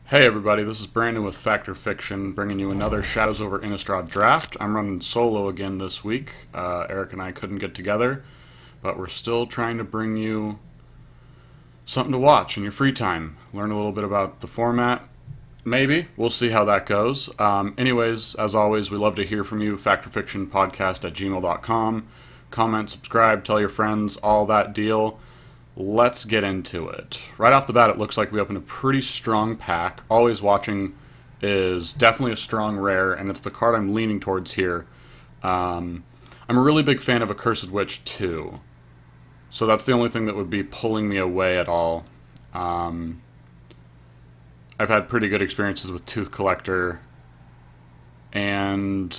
Hey everybody, this is Brandon with Factor Fiction, bringing you another Shadows over Innistrad draft. I'm running solo again this week. Eric and I couldn't get together, but we're still trying to bring you something to watch in your free time. Learn a little bit about the format, maybe. We'll see how that goes. Anyways, as always, we love to hear from you. factorfictionpodcast@gmail.com. Comment, subscribe, tell your friends, all that deal. Let's get into it. Right off the bat, it looks like we opened a pretty strong pack. Always Watching is definitely a strong rare, and it's the card I'm leaning towards here. I'm a really big fan of Accursed Witch 2, so that's the only thing that would be pulling me away at all. I've had pretty good experiences with Tooth Collector, and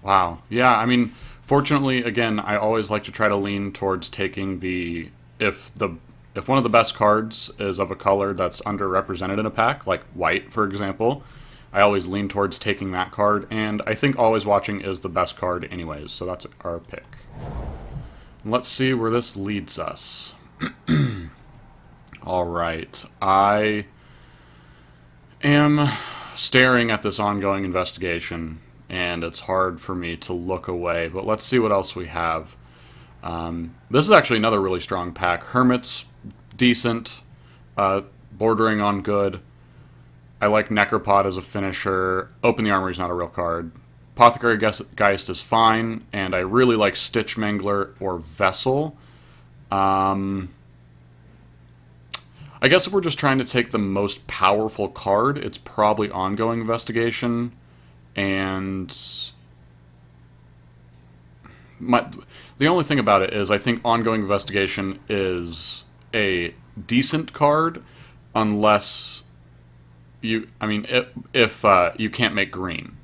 wow, yeah, I mean, fortunately, again, I always like to try to lean towards taking the if one of the best cards is of a color that's underrepresented in a pack, like white, for example, I always lean towards taking that card, and I think Always Watching is the best card anyways, so that's our pick. And let's see where this leads us. Alright, I am staring at this ongoing investigation, and it's hard for me to look away, but let's see what else we have. This is actually another really strong pack. Hermit's decent, bordering on good. I like Necropod as a finisher. Open the Armory is not a real card. Apothecary Geist is fine, and I really like Stitch Mangler or Vessel. I guess if we're just trying to take the most powerful card, it's probably Ongoing Investigation, and the only thing about it is I think Ongoing Investigation is a decent card unless you, if you can't make green.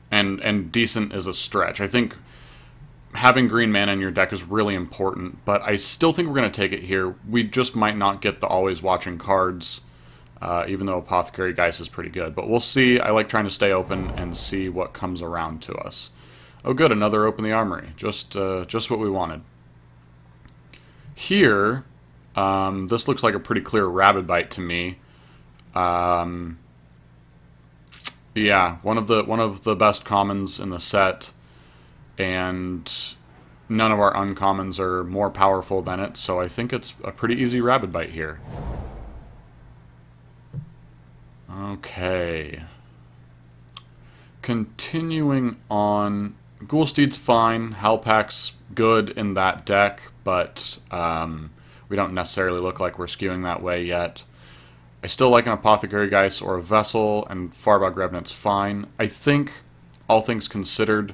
And decent is a stretch. I think having green mana in your deck is really important, but I still think we're going to take it here. We just might not get the Always Watching cards, even though Apothecary Geist is pretty good. But we'll see. I like trying to stay open and see what comes around to us. Oh good, another Open the Armory. Just what we wanted. Here, this looks like a pretty clear Rabid Bite to me. Yeah, one of the best commons in the set, and none of our uncommons are more powerful than it, so I think it's a pretty easy Rabid Bite here. Okay. Continuing on, Ghoulsteed's fine, Howlpack's good in that deck, but we don't necessarily look like we're skewing that way yet. I still like an Apothecary Geist or a Vessel, and Farbog Revenant's fine. I think, all things considered,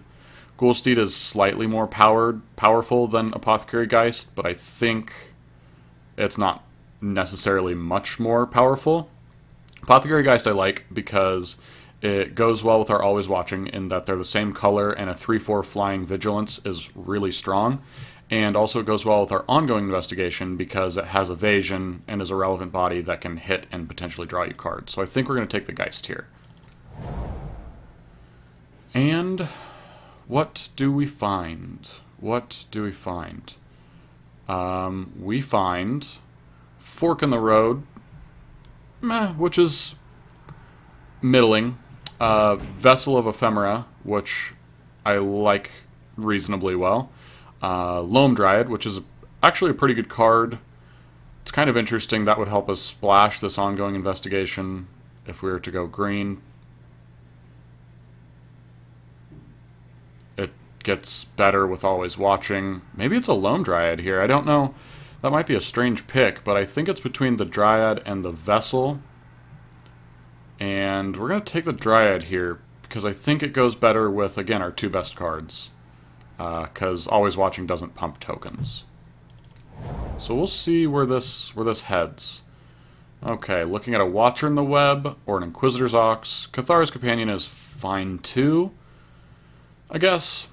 Ghoulsteed is slightly more powerful than Apothecary Geist, but I think it's not necessarily much more powerful. Apothecary Geist I like because it goes well with our Always Watching in that they're the same color, and a 3/4 flying Vigilance is really strong. And also it goes well with our Ongoing Investigation because it has evasion and is a relevant body that can hit and potentially draw you cards. So I think we're going to take the Geist here. And what do we find? What do we find? We find Fork in the Road, which is middling. Vessel of Ephemera, which I like reasonably well. Loam Dryad, which is actually a pretty good card. It's kind of interesting. That would help us splash this Ongoing Investigation if we were to go green. It gets better with Always Watching. Maybe it's a Loam Dryad here. I don't know. That might be a strange pick, but I think it's between the Dryad and the Vessel. And we're going to take the Dryad here, because I think it goes better with, again, our two best cards. Because Always Watching doesn't pump tokens. So we'll see where this heads. Okay, looking at a Watcher in the Web, or an Inquisitor's Ox. Cathar's Companion is fine too, I guess.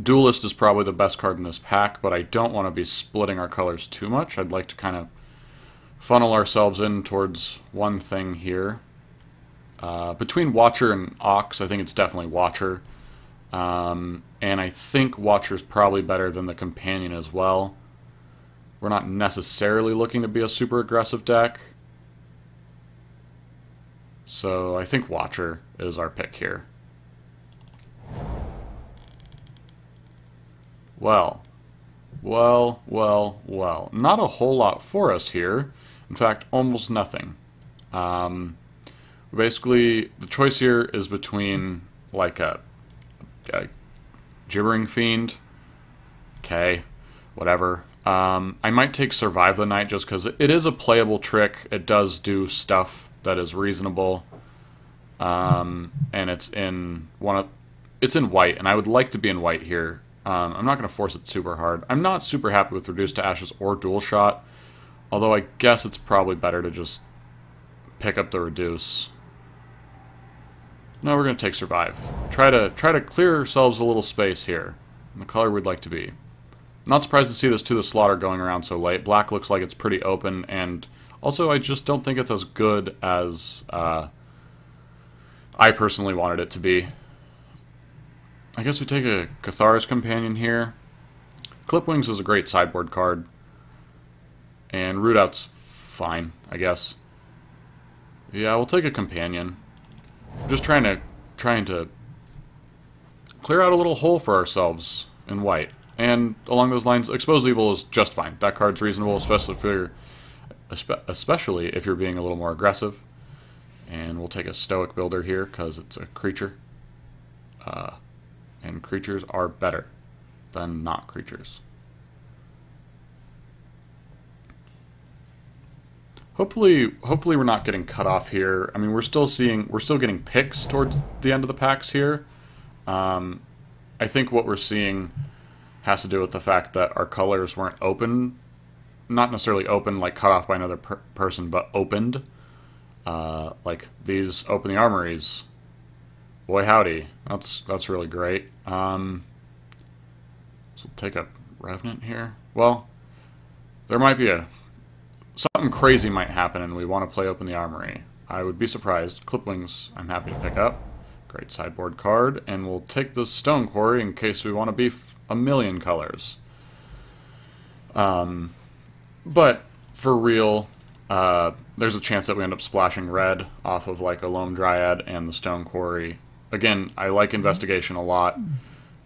Duelist is probably the best card in this pack, but I don't want to be splitting our colors too much. I'd like to kind of funnel ourselves in towards one thing here. Between Watcher and Ox, I think it's definitely Watcher. And I think Watcher's probably better than the Companion as well. We're not necessarily looking to be a super aggressive deck. So I think Watcher is our pick here. Well. Not a whole lot for us here. In fact, almost nothing. Basically, the choice here is between, like, a Gibbering Fiend. Okay, whatever. I might take Survive the Night just because it is a playable trick. It does do stuff that is reasonable. And it's in white, and I would like to be in white here. I'm not going to force it super hard. I'm not super happy with Reduce to Ashes or Dual Shot, although I guess it's probably better to just pick up the Reduce. No, we're going to take Survive. Try to clear ourselves a little space here, in the color we'd like to be. Not surprised to see this To the Slaughter going around so late. Black looks like it's pretty open, and also I just don't think it's as good as I personally wanted it to be. I guess we take a Cathar's Companion here. Clipwings is a great sideboard card. And Rootout's fine, I guess. Yeah, we'll take a Companion. Just trying to clear out a little hole for ourselves in white. And along those lines, Expose Evil is just fine. That card's reasonable, especially if you're being a little more aggressive. And we'll take a Stoic Builder here because it's a creature. And creatures are better than not creatures. Hopefully we're not getting cut off here. I mean, we're still getting picks towards the end of the packs here. I think what we're seeing has to do with the fact that our colors weren't open, not necessarily open like cut off by another person, but opened. Like these Open the Armories. Boy howdy, that's really great. So we'll take a Revenant here. Well, there might be something crazy might happen and we want to play Open the Armory. I would be surprised. Clipwings I'm happy to pick up. Great sideboard card, and we'll take the Stone Quarry in case we want to be a million colors. But for real, there's a chance that we end up splashing red off of like a Loam Dryad and the Stone Quarry. Again, I like Investigation a lot,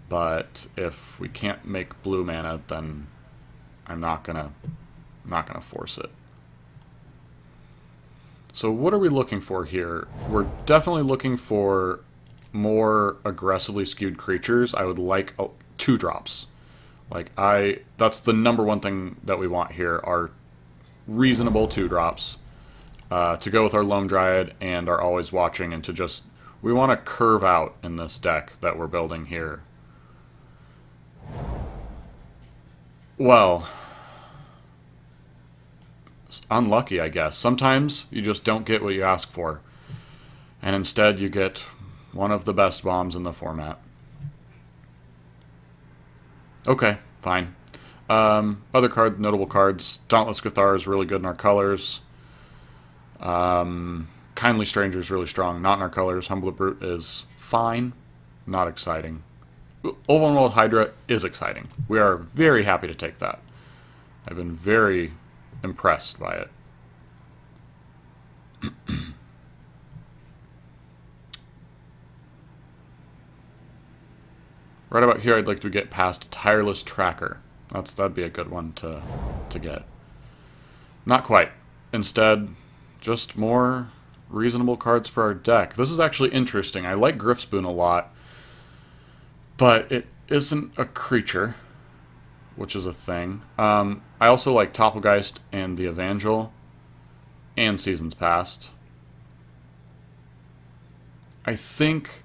but if we can't make blue mana, then I'm not gonna force it. So what are we looking for here? We're definitely looking for more aggressively skewed creatures. I would like 2-drops. That's the number one thing that we want here, are reasonable 2-drops to go with our Loam Dryad and our Always Watching, and to just, we want to curve out in this deck that we're building here. Well, it's unlucky, I guess. Sometimes you just don't get what you ask for, and instead you get one of the best bombs in the format. Okay, fine. Other notable cards. Dauntless Cathar is really good in our colors. Kindly Stranger is really strong, not in our colors. Humble Brute is fine, not exciting. Overworld Hydra is exciting. We are very happy to take that. I've been very impressed by it. Right about here, I'd like to get past Tireless Tracker. That'd be a good one to get. Not quite. Instead, just more reasonable cards for our deck. This is actually interesting. I like Grifspoon a lot, but it isn't a creature, which is a thing. I also like Topplegeist and the Evangel and Seasons Past. I think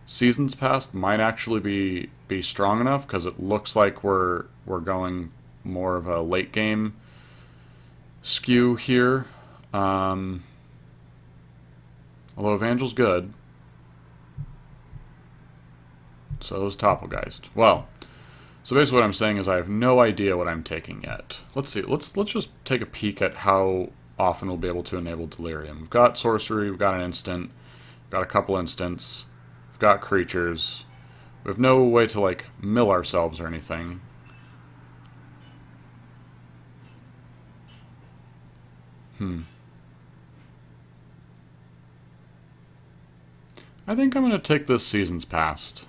Seasons Past might actually be strong enough because it looks like we're going more of a late game skew here. Although Evangel's good. So is Topplegeist. Well, so basically what I'm saying is I have no idea what I'm taking yet. Let's see. Let's just take a peek at how often we'll be able to enable Delirium. We've got Sorcery, we've got an instant, we've got a couple instants, we've got creatures. We have no way to, like, mill ourselves or anything. I think I'm going to take this Season's Past.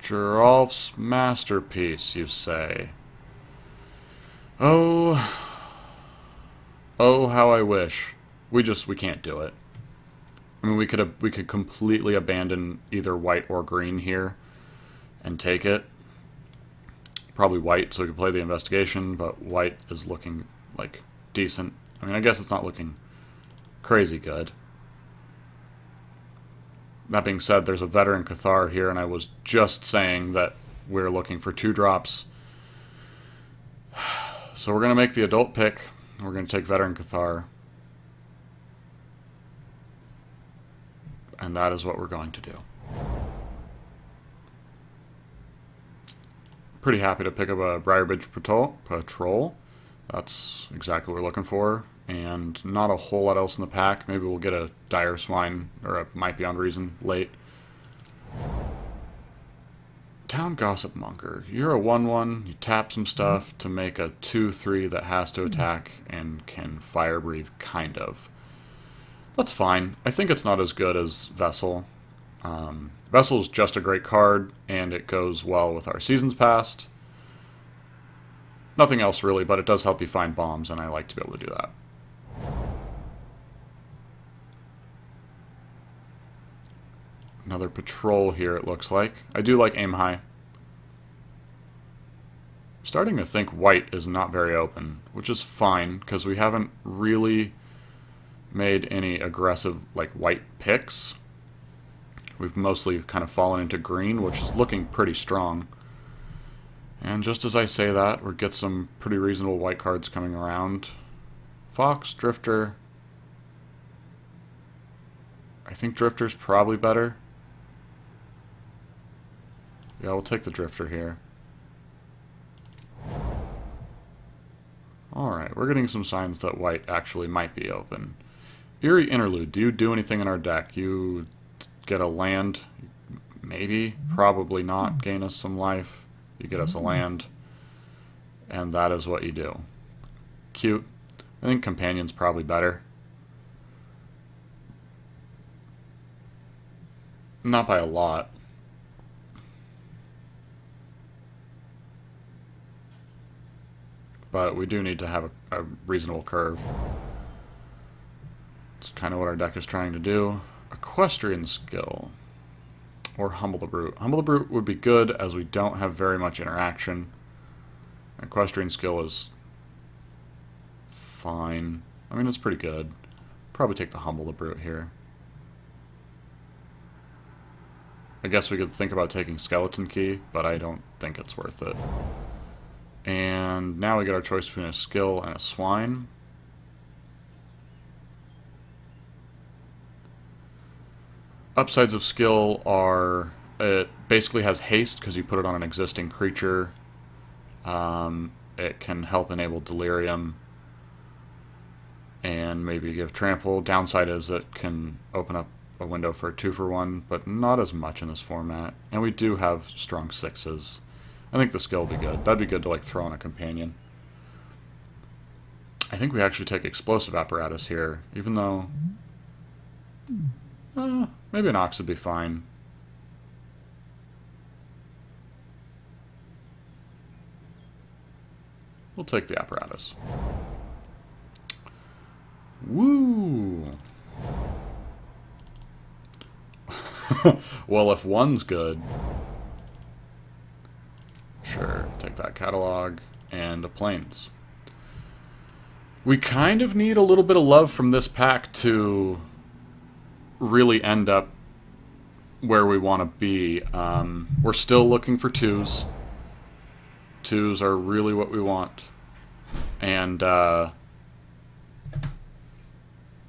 Geralf's masterpiece, you say? Oh, oh, how I wish. We can't do it. I mean, we could completely abandon either white or green here and take it. Probably white, so we could play the investigation, but white is looking, like, decent. I mean, I guess it's not looking crazy good. That being said, there's a Veteran Cathar here, and I was just saying that we're looking for 2-drops. So we're going to make the adult pick. We're going to take Veteran Cathar. And that is what we're going to do. Pretty happy to pick up a Briarbridge Patrol. That's exactly what we're looking for. And not a whole lot else in the pack. Maybe we'll get a Dire Swine, or a Might Beyond Reason late. Town Gossip Monker. You're a 1/1. You tap some stuff to make a 2/3 that has to attack and can Fire Breathe, kind of. That's fine. I think it's not as good as Vessel. Vessel is just a great card, and it goes well with our Seasons Past. Nothing else really, but it does help you find bombs, and I like to be able to do that. Another patrol here, it looks like. I do like Aim High. Starting to think white is not very open, which is fine, because we haven't really made any aggressive, like, white picks. We've mostly kind of fallen into green, which is looking pretty strong. And just as I say that, we get some pretty reasonable white cards coming around. Fox, Drifter. I think Drifter's probably better. Yeah, we'll take the Drifter here. Alright, we're getting some signs that white actually might be open. Eerie Interlude. Do you do anything in our deck? You get a land, maybe, probably not. Gain us some life. You get us a land. And that is what you do. Cute. I think Companion's probably better. Not by a lot. But we do need to have a reasonable curve. It's kind of what our deck is trying to do. Equestrian Skill. Or Humble the Brute. Humble the Brute would be good, as we don't have very much interaction. Equestrian Skill is fine. I mean, it's pretty good. Probably take the Humble the Brute here. I guess we could think about taking Skeleton Key, but I don't think it's worth it. And now we get our choice between a skill and a swine. Upsides of skill are, it basically has haste because you put it on an existing creature. It can help enable delirium and maybe give trample. Downside is it can open up a window for a 2-for-1, but not as much in this format. And we do have strong 6s. I think the skill will be good. That'd be good to, like, throw on a companion. I think we actually take Explosive Apparatus here, even though maybe an Ox would be fine. We'll take the Apparatus. Woo! Well, if one's good... Sure, take that Catalog and a Plains. We kind of need a little bit of love from this pack to really end up where we want to be. We're still looking for 2s. 2s are really what we want. And,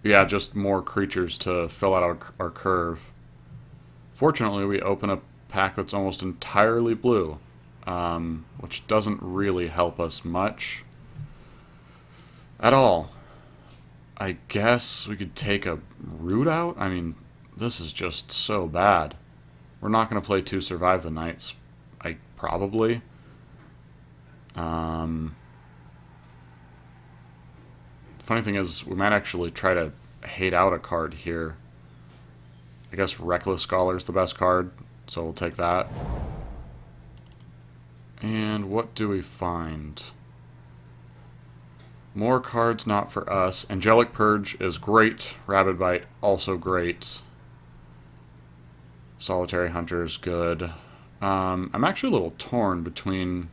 yeah, just more creatures to fill out our curve. Fortunately, we open a pack that's almost entirely blue. Which doesn't really help us much at all. I guess we could take a Root out? I mean, this is just so bad. We're not going to play 2 Survive the Nights. Probably. The funny thing is, we might actually try to hate out a card here. I guess Reckless Scholar's the best card, so we'll take that. And what do we find? More cards not for us. Angelic Purge is great. Rabid Bite, also great. Solitary Hunter is good. I'm actually a little torn between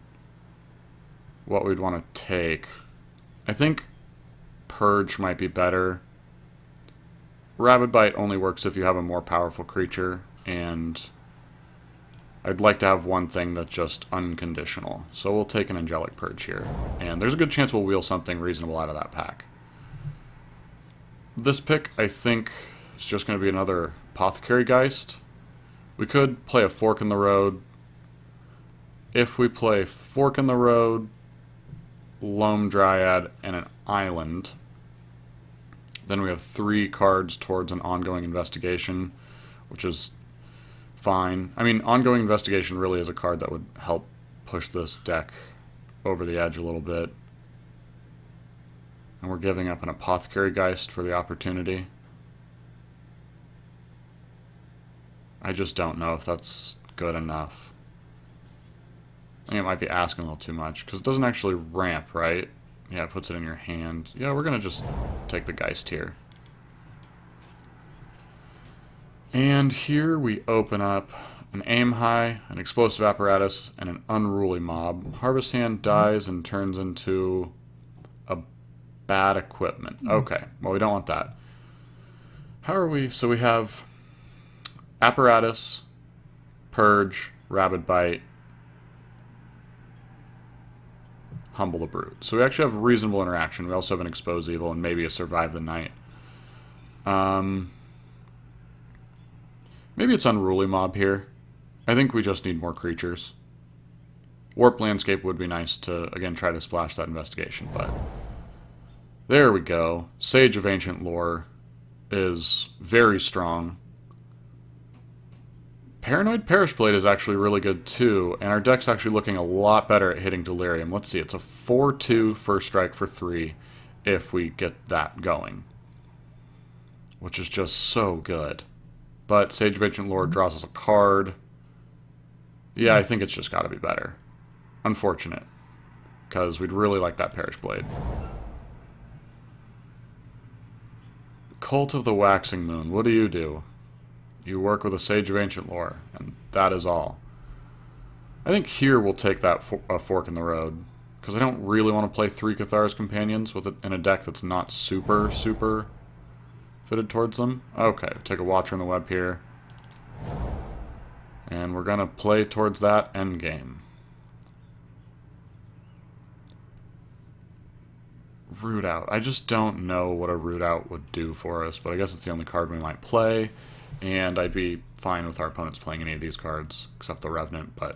what we'd want to take. I think Purge might be better. Rabid Bite only works if you have a more powerful creature, and I'd like to have one thing that's just unconditional. So we'll take an Angelic Purge here. And there's a good chance we'll wheel something reasonable out of that pack. This pick, I think, is just going to be another Apothecary Geist. We could play a Fork in the Road. If we play Fork in the Road, Loam Dryad, and an Island, then we have 3 cards towards an Ongoing Investigation, which is fine. I mean, Ongoing Investigation really is a card that would help push this deck over the edge a little bit. And we're giving up an Apothecary Geist for the opportunity. I just don't know if that's good enough. I think it might be asking a little too much, because it doesn't actually ramp, right? Yeah, it puts it in your hand. Yeah, we're going to just take the Geist here. And here we open up an Aim High, an Explosive Apparatus, and an Unruly Mob. Harvest Hand dies and turns into a Bad Equipment. Okay, well, we don't want that. How are we? So we have Apparatus, Purge, Rabid Bite, Humble the Brute. So we actually have reasonable interaction. We also have an Expose Evil and maybe a Survive the Night. Maybe it's Unruly Mob here. I think we just need more creatures. Warp Landscape would be nice to, again, try to splash that investigation, but there we go. Sage of Ancient Lore is very strong. Paranoid Perishblade is actually really good too, and our deck's actually looking a lot better at hitting Delirium. Let's see, it's a 4/2 first strike for 3 if we get that going, which is just so good. But Sage of Ancient Lore draws us a card. Yeah, I think it's just got to be better. Unfortunate, because we'd really like that Perishblade. Cult of the Waxing Moon, what do? You work with a Sage of Ancient Lore, and that is all. I think here we'll take that Fork in the Road, because I don't really want to play 3 Cathar's Companions with in a deck that's not super fitted towards them. Okay, take a Watcher in the Web here. And we're going to play towards that endgame. Root Out. I just don't know what a Root Out would do for us, but I guess it's the only card we might play. And I'd be fine with our opponents playing any of these cards, except the Revenant, but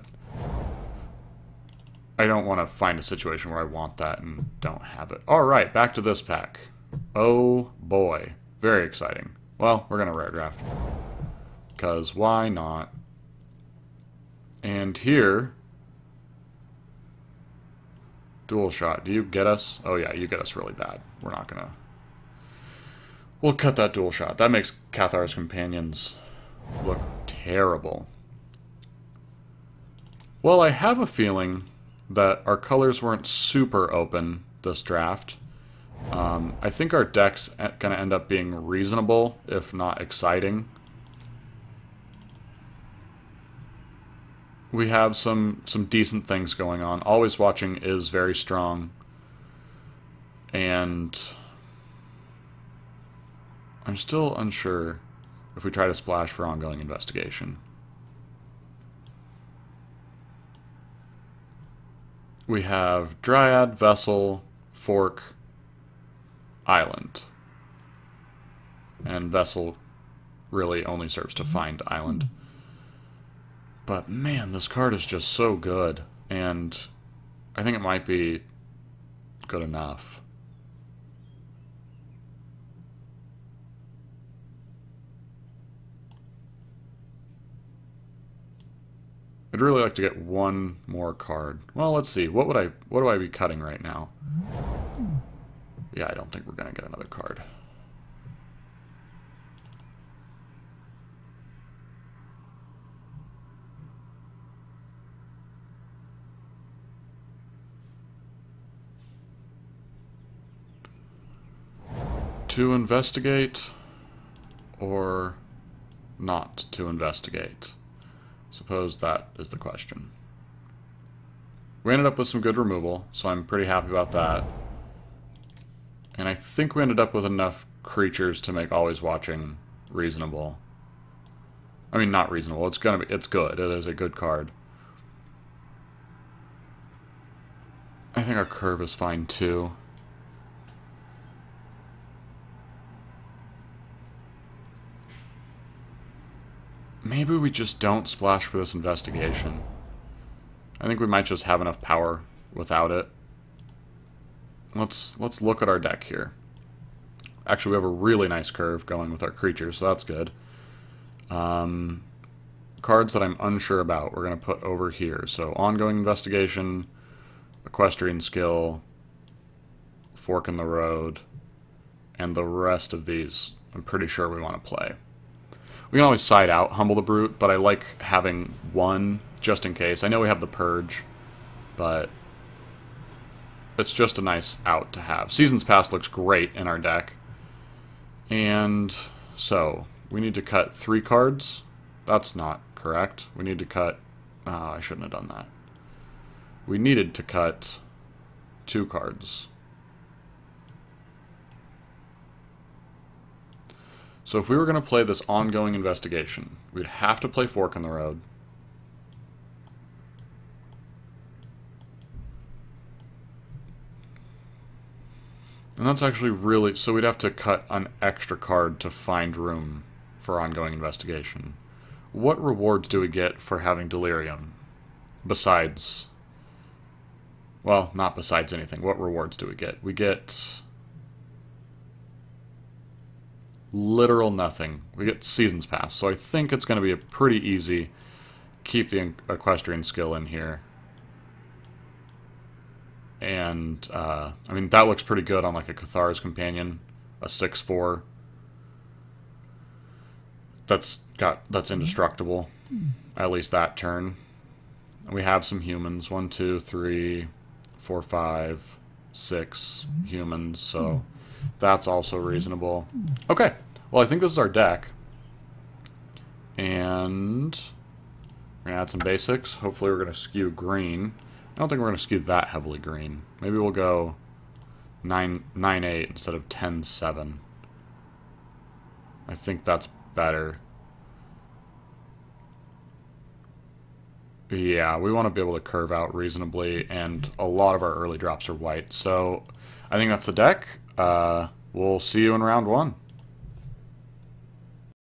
I don't want to find a situation where I want that and don't have it. Alright, back to this pack. Oh boy. Very exciting. Well, we're going to rare draft. Because why not? And here, Dual Shot. Do you get us? Oh yeah, you get us really bad. We're not going to... We'll cut that Dual Shot. That makes Cathar's Companions look terrible. Well, I have a feeling that our colors weren't super open this draft. I think our deck's going to end up being reasonable, if not exciting. We have some decent things going on. Always Watching is very strong. And I'm still unsure if we try to splash for Ongoing Investigation. We have Dryad, Vessel, Fork, Island. And Vessel really only serves to find Island. But man, this card is just so good. And I think it might be good enough. I'd really like to get one more card. Well, let's see. What do I be cutting right now? Yeah, I don't think we're gonna get another card. To investigate or not to investigate? Suppose that is the question. We ended up with some good removal, so I'm pretty happy about that. And I think we ended up with enough creatures to make Always Watching reasonable. I mean, not reasonable. It's good. It is a good card. I think our curve is fine too. Maybe we just don't splash for this investigation. I think we might just have enough power without it. Let's look at our deck here. Actually, we have a really nice curve going with our creatures, so that's good. Cards that I'm unsure about, we're going to put over here. So, Ongoing Investigation, Equestrian Skill, Fork in the Road, and the rest of these I'm pretty sure we want to play. We can always side out Humble the Brute, but I like having one just in case. I know we have the Purge, but it's just a nice out to have. Seasons Past looks great in our deck. And so, we need to cut 3 cards. That's not correct. We need to cut... Oh, I shouldn't have done that. We needed to cut 2 cards. So if we were going to play this Ongoing Investigation, we'd have to play Fork in the Road. And that's actually really... So we'd have to cut an extra card to find room for Ongoing Investigation. What rewards do we get for having Delirium? Besides... Well, not besides anything. What rewards do we get? We get... literal nothing. We get Seasons Pass, so I think it's going to be a pretty easy keep the Equestrian Skill in here. And, I mean, that looks pretty good on, like, a Cathar's Companion, a 6/4. That's indestructible, at least that turn. And we have some humans, 1, 2, 3, 4, 5, 6 humans, so that's also reasonable. Okay, well, I think this is our deck. And we're going to add some basics. Hopefully we're going to skew green. I don't think we're going to skew that heavily green. Maybe we'll go 9-8 instead of 10-7. I think that's better. Yeah, we want to be able to curve out reasonably, and a lot of our early drops are white. So I think that's the deck. We'll see you in round 1.